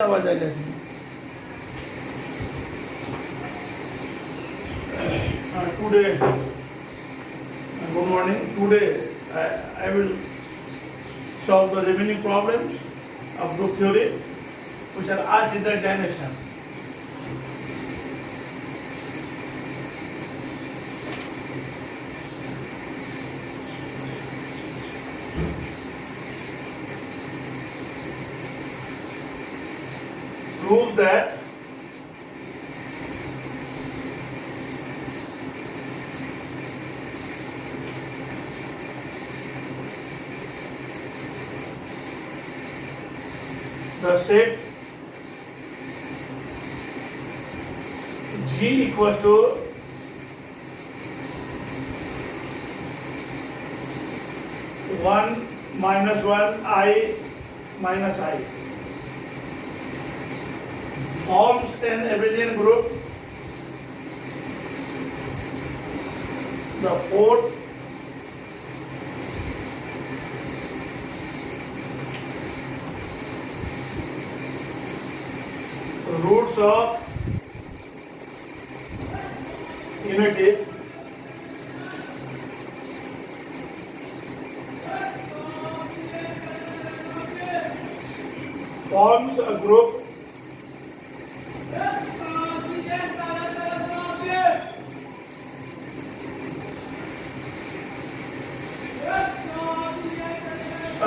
आवाज आ गया today good morning. Today I will solve the remaining problems of group theory which are asked in the examination. Prove that the set G equals to one minus one I minus I forms an abelian group. The fourth roots of unity forms a group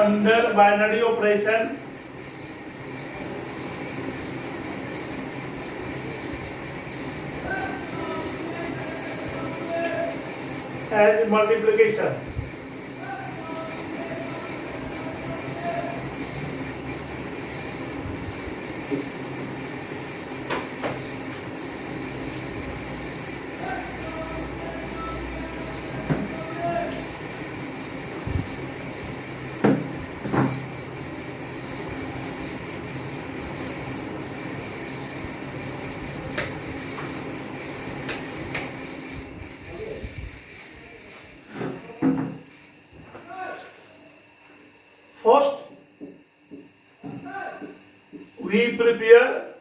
under binary operation as multiplication. First, we prepare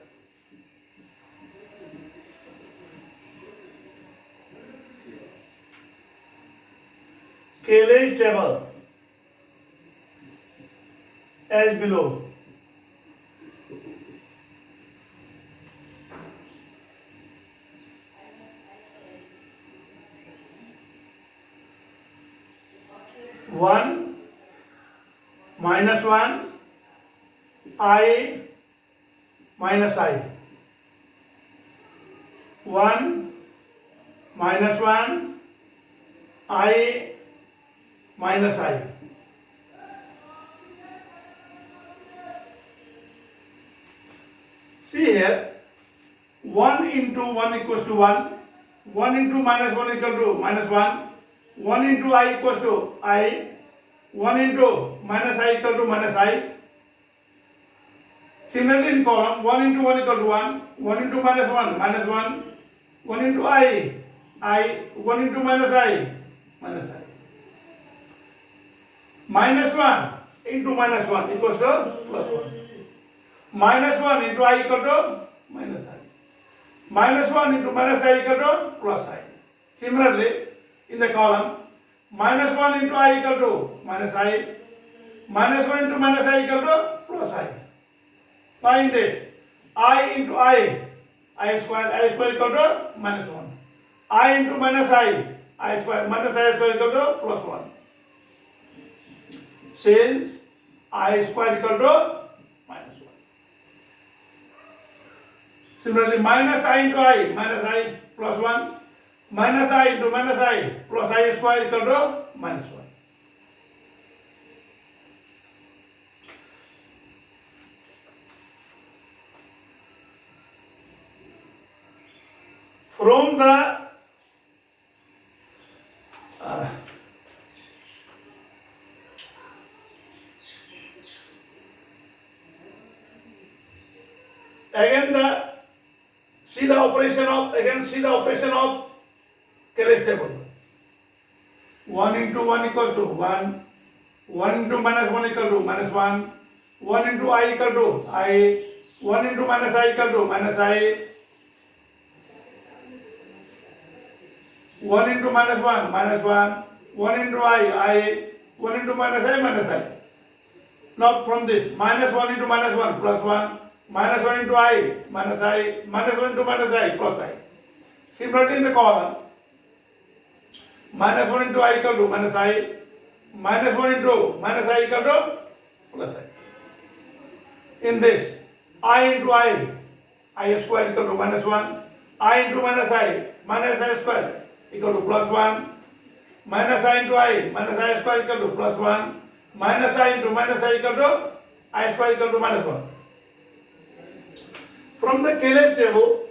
Cayley's table as below. One minus one I minus I. One minus one I minus I. See here, 1 into 1 equals to 1, 1 into minus 1 equal to minus 1, 1 into I equals to I, 1 into minus I equal to minus I. Similarly in column, 1 into 1 equal to 1, 1 into minus 1, minus 1, 1 into I, 1 into minus I, minus I. Minus 1 into minus 1 equals to plus 1. Minus 1 into I equal to minus I. Minus 1 into minus I equal to plus I. Similarly, in the column, minus 1 into I equal to minus I, minus 1 into minus I equal to plus I. Find this, I into I square equal to minus 1. I into minus I square minus I square equal to plus 1. Since I square equal to minus 1. Similarly, minus I into I minus I plus 1. Minus I into minus I plus I square equal to minus 1. From the see the operation of Cayley's table. 1 into 1 equals to 1, 1 into minus 1 equal to minus 1, 1 into I equal to I, 1 into minus I equal to minus I. 1 into minus 1, minus 1. 1 into I. 1 into minus I, minus I. Now from this, minus 1 into minus 1, plus 1. Minus 1 into I, minus I. Minus 1 into minus I, plus I. Similarly in the column, minus 1 into I equal to minus I. Minus 1 into minus I equal to plus I. In this, I into I square equal to minus 1. I into minus I square equal to plus 1. Minus I into minus I square equal to plus 1. Minus I into minus I equal to I square equal to minus 1. From the KLH table,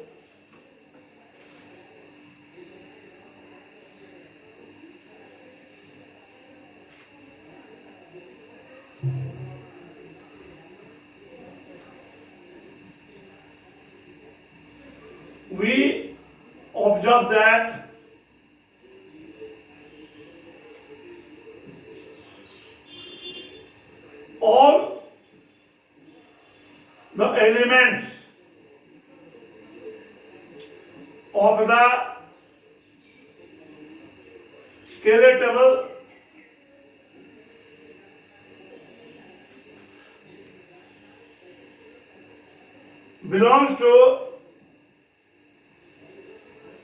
we observe that all the elements of the KLH table belongs to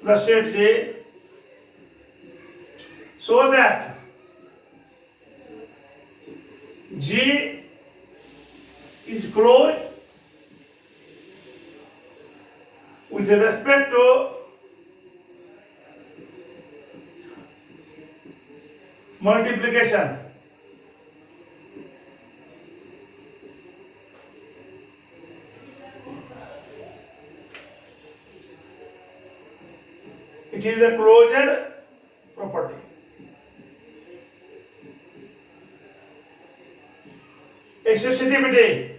the set J, so that G is closed with respect to multiplication. It is a closure property. Associativity.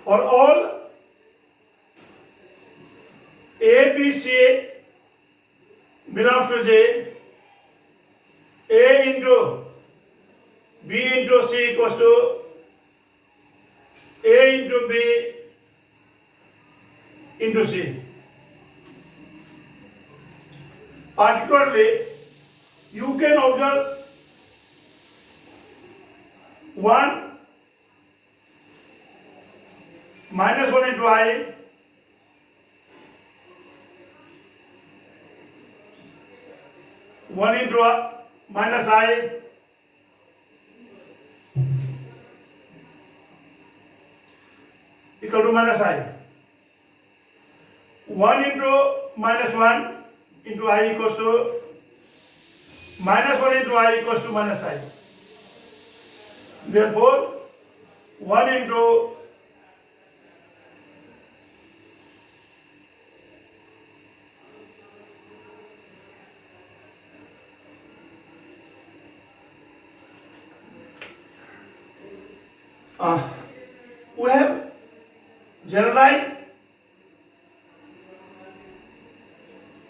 For all A, B, C belongs to J, A into B into C equals to A into B into C. Particularly, you can observe minus 1 into I, one into minus I, equal to minus I. 1 into minus 1 into I equals to minus 1 into I equals to minus I. Therefore, 1 into we have generalized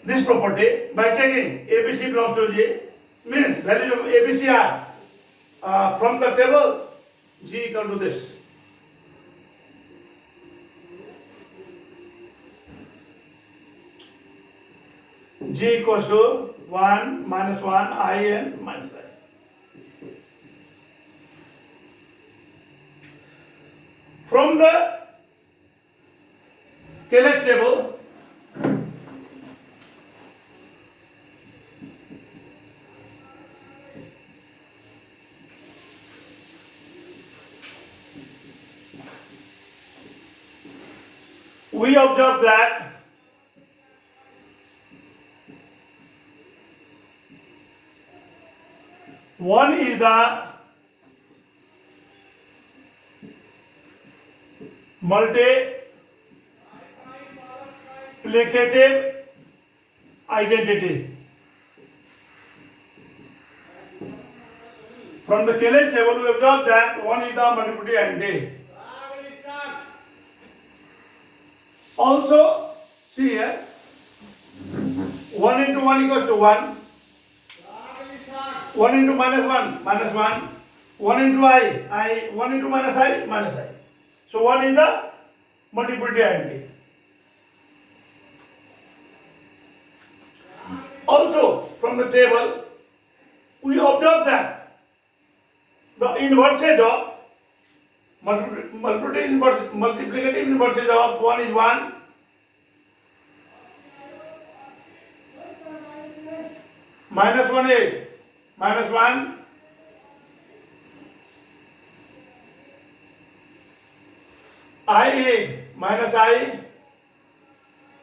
this property by taking ABC belongs to G, means values of ABC are from the table G equal to this. G equals to 1 minus 1 I and minus I. From the KLH table, we observe that one is the multiplicative identity. From the KLH table, we observe that one is the multiplicative identity. Also, see here, 1 into 1 equals to 1. 1 into minus 1. 1 into I, 1 into minus I. So 1 is the multiplicity identity. Also, from the table, we observe that the inverses of multiplicative inverses of 1 is 1. Minus 1 is minus 1. I is minus I,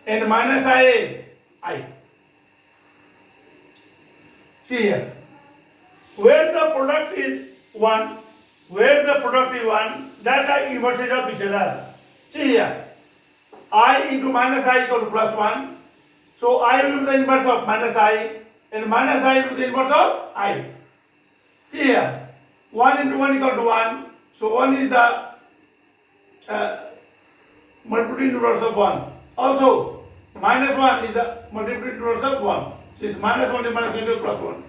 and minus I is I. See here, where the product is 1, that are inverses of each other. See here, I into minus I equal to plus 1. So I will be the inverse of minus I, and minus I will be the inverse of I. See here, 1 into 1 equal to 1. So 1 is the multiplicative inverse of 1. Also, minus 1 is the multiplicative inverse of 1. Since minus 1 is minus 1 is plus 1.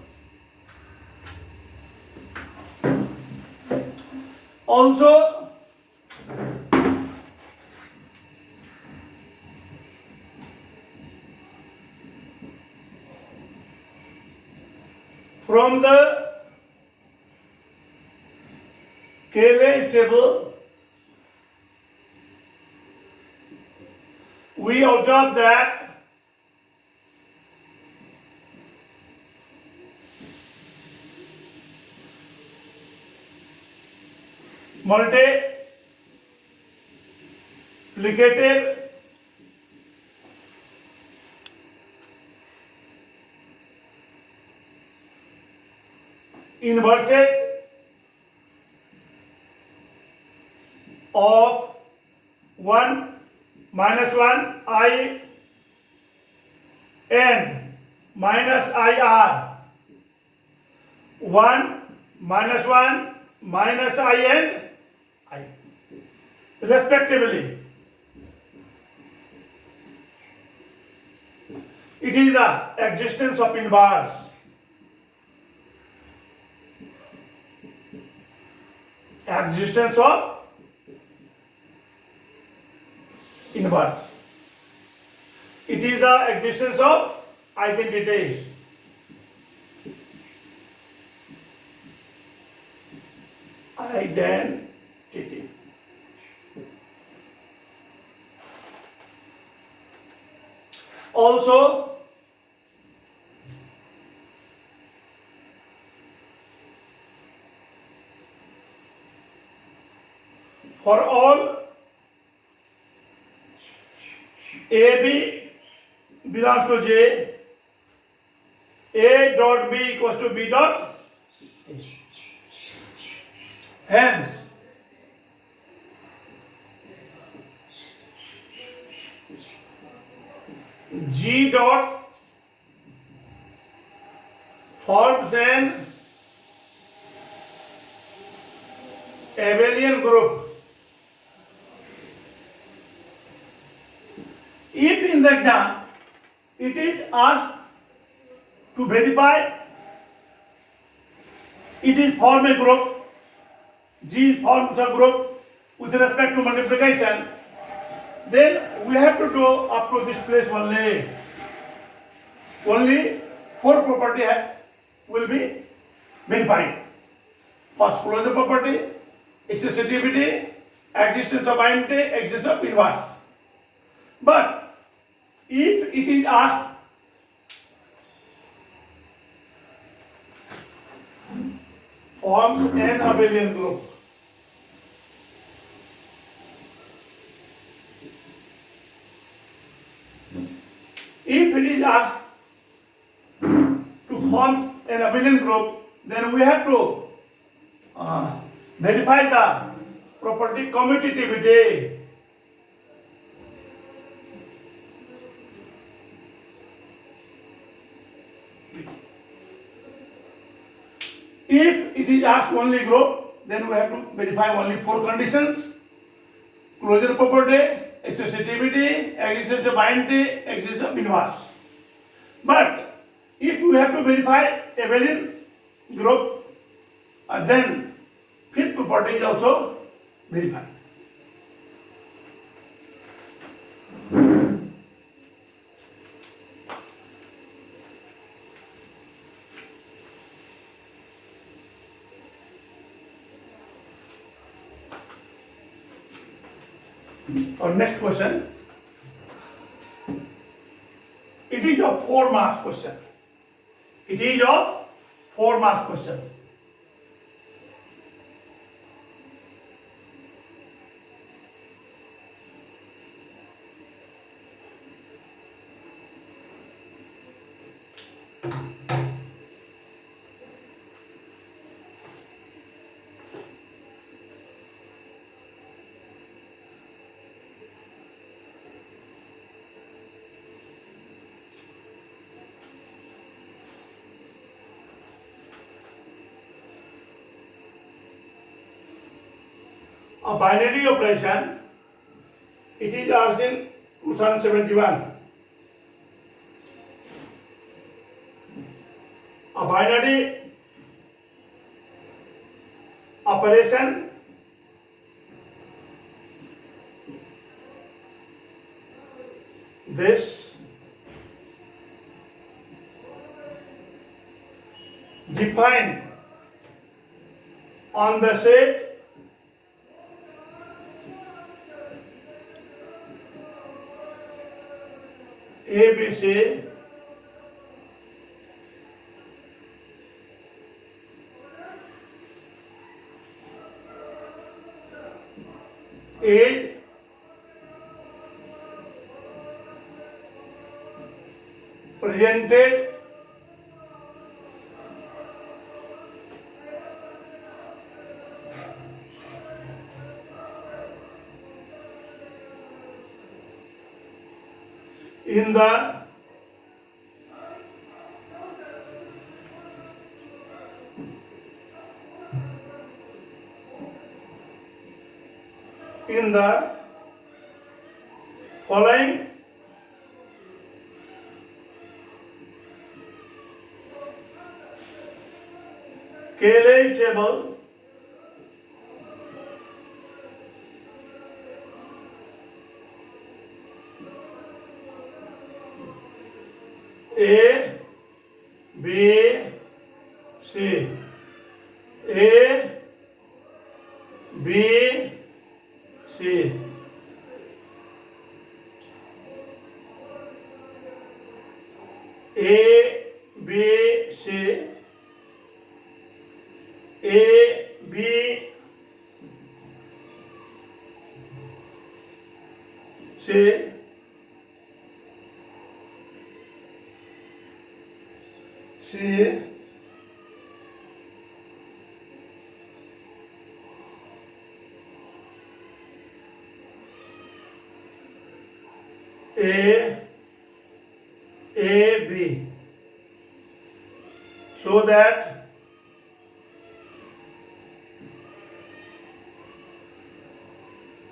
Also, from the Cayley's table, we observe that multiplicative inverses of 1 minus 1 I and minus I are 1 minus 1 minus I and I respectively. It is the existence of inverse. Existence of inverse. It is the existence of identities. Identity. Also, for all AB belongs to J, A dot B equals to B dot A. Hence, G dot forms an abelian group. If in the exam it is asked to verify it is form a group, G forms a group with respect to multiplication, then we have to do up to this place only. Only 4 property will be verified. First, closure property, excessivity, existence of identity, existence of inverse. But if it is asked forms an abelian group, if it is asked to form an abelian group, then we have to verify the property commutativity. If it is asked only group, then we have to verify only 4 conditions: closure property, associativity, existence of identity, existence of inverse. But if we have to verify abelian group, and then fifth property is also verified. Our next question. It is a 4 marks question. It is a 4 marks question. A binary operation, it is asked in 2071. A binary operation this defined on the set ABC is presented in the following KLH table A, B, C. A, B, C. A, B, C. A, B, C. C. A, B. So that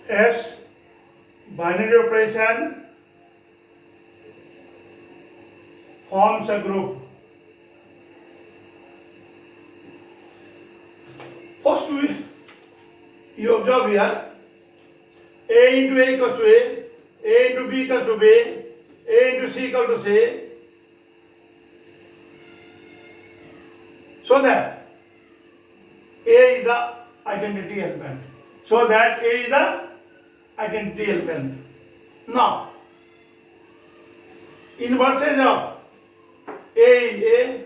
S binary operation forms a group. First, you observe here A into A equals to A into B equals to B, A into C equals to C. So that A is the identity element. So that A is the identity element. Now, inverses of A is A,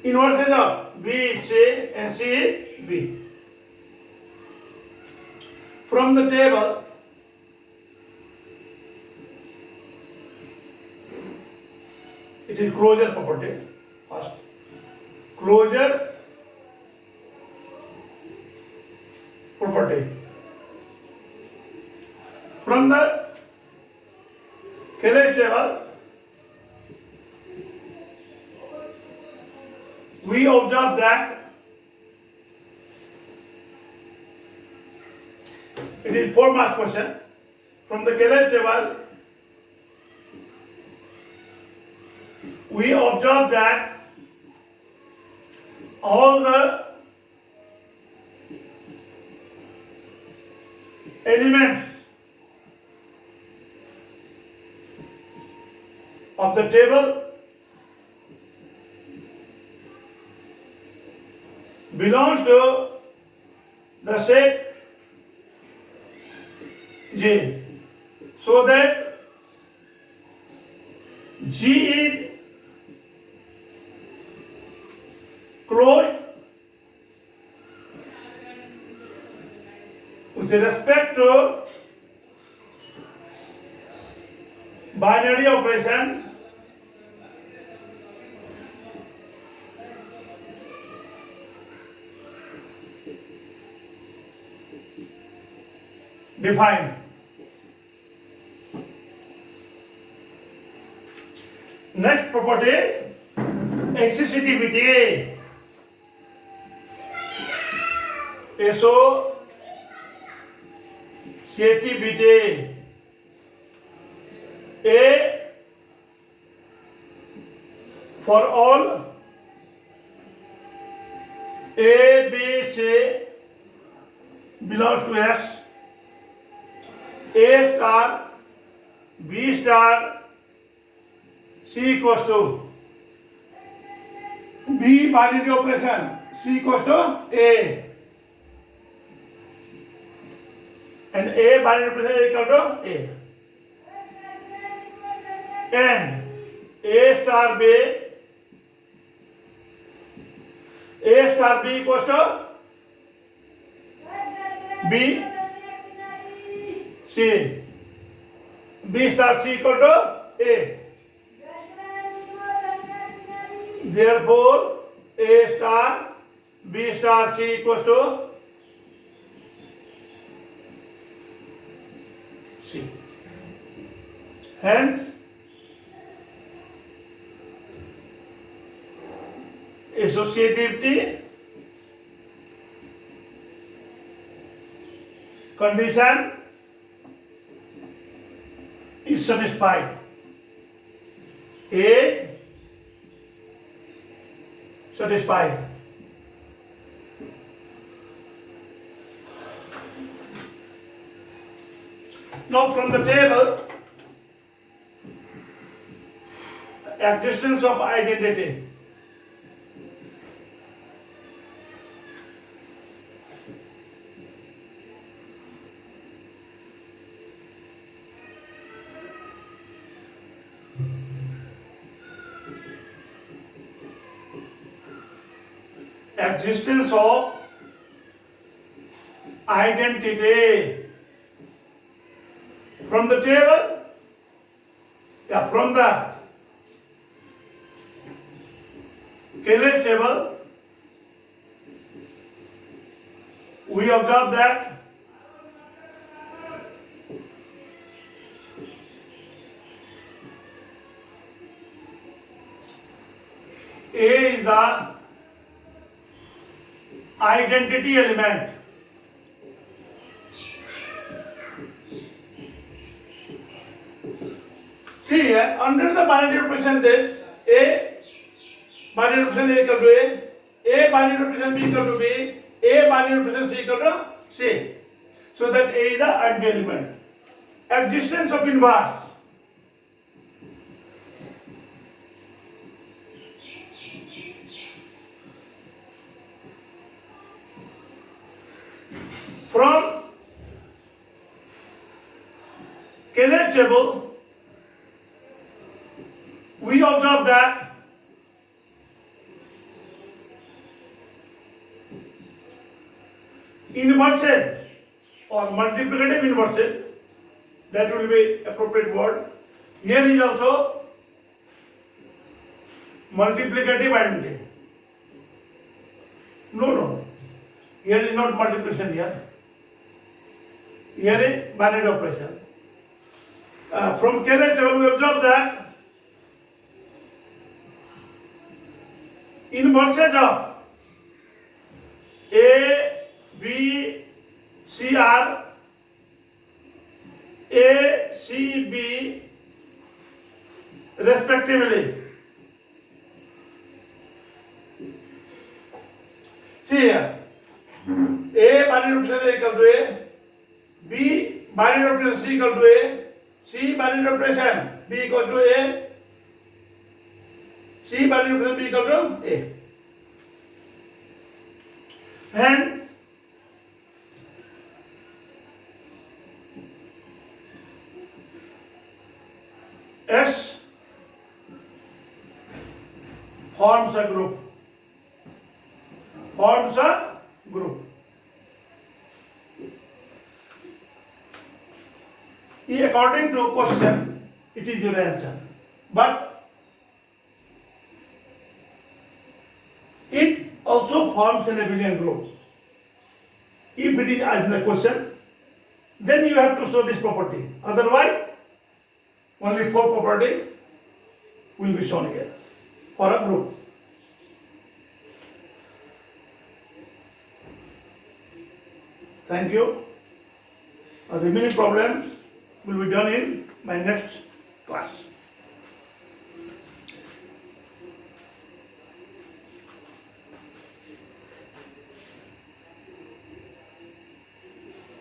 inverses of B is C and C is B. From the table, it is closure property first. Closure property. From the KLH table, we observe that it is 4 marks question. From the KLH table, we observe that all the elements of the table belongs to the set J, so that G is closed with respect to binary operation defined. Next property, associativity. Associativity. A for all A, B, C belongs to S. A star, B star, C equals to B binary operation, C equals to A, and A binary operation is equal to A, and A star B equals to B C, B star C equal to A. Therefore, A star B star C equals to C. Hence, associativity condition is satisfied. A satisfied. Now from the table, existence of identity. Existence of identity. From the table, from the Cayley table, we observe that A is the identity element. See here, under the binary representation, this A binary representation A equal to A binary representation B equal to B, A binary representation C equal to C. So that A is the identity element. Existence of inverse. From Cayley's table, we observe that inverses or multiplicative inverses, that will be appropriate word. Here is also multiplicative identity. No. Here is not multiplication here. Here is binary operation. From Cayley table, we observe that inverses of A, B, C are A, C, B respectively. See here, A binary representation A equal to A, B binary representation C equal to A, C binary representation B equal to A, C binary representation B equal to A. And S forms a group. Forms a group. According to question, it is your answer. But it also forms an abelian group. If it is as in the question, then you have to show this property. Otherwise, only 4 property will be shown here for a group. Thank you. The remaining problems will be done in my next class.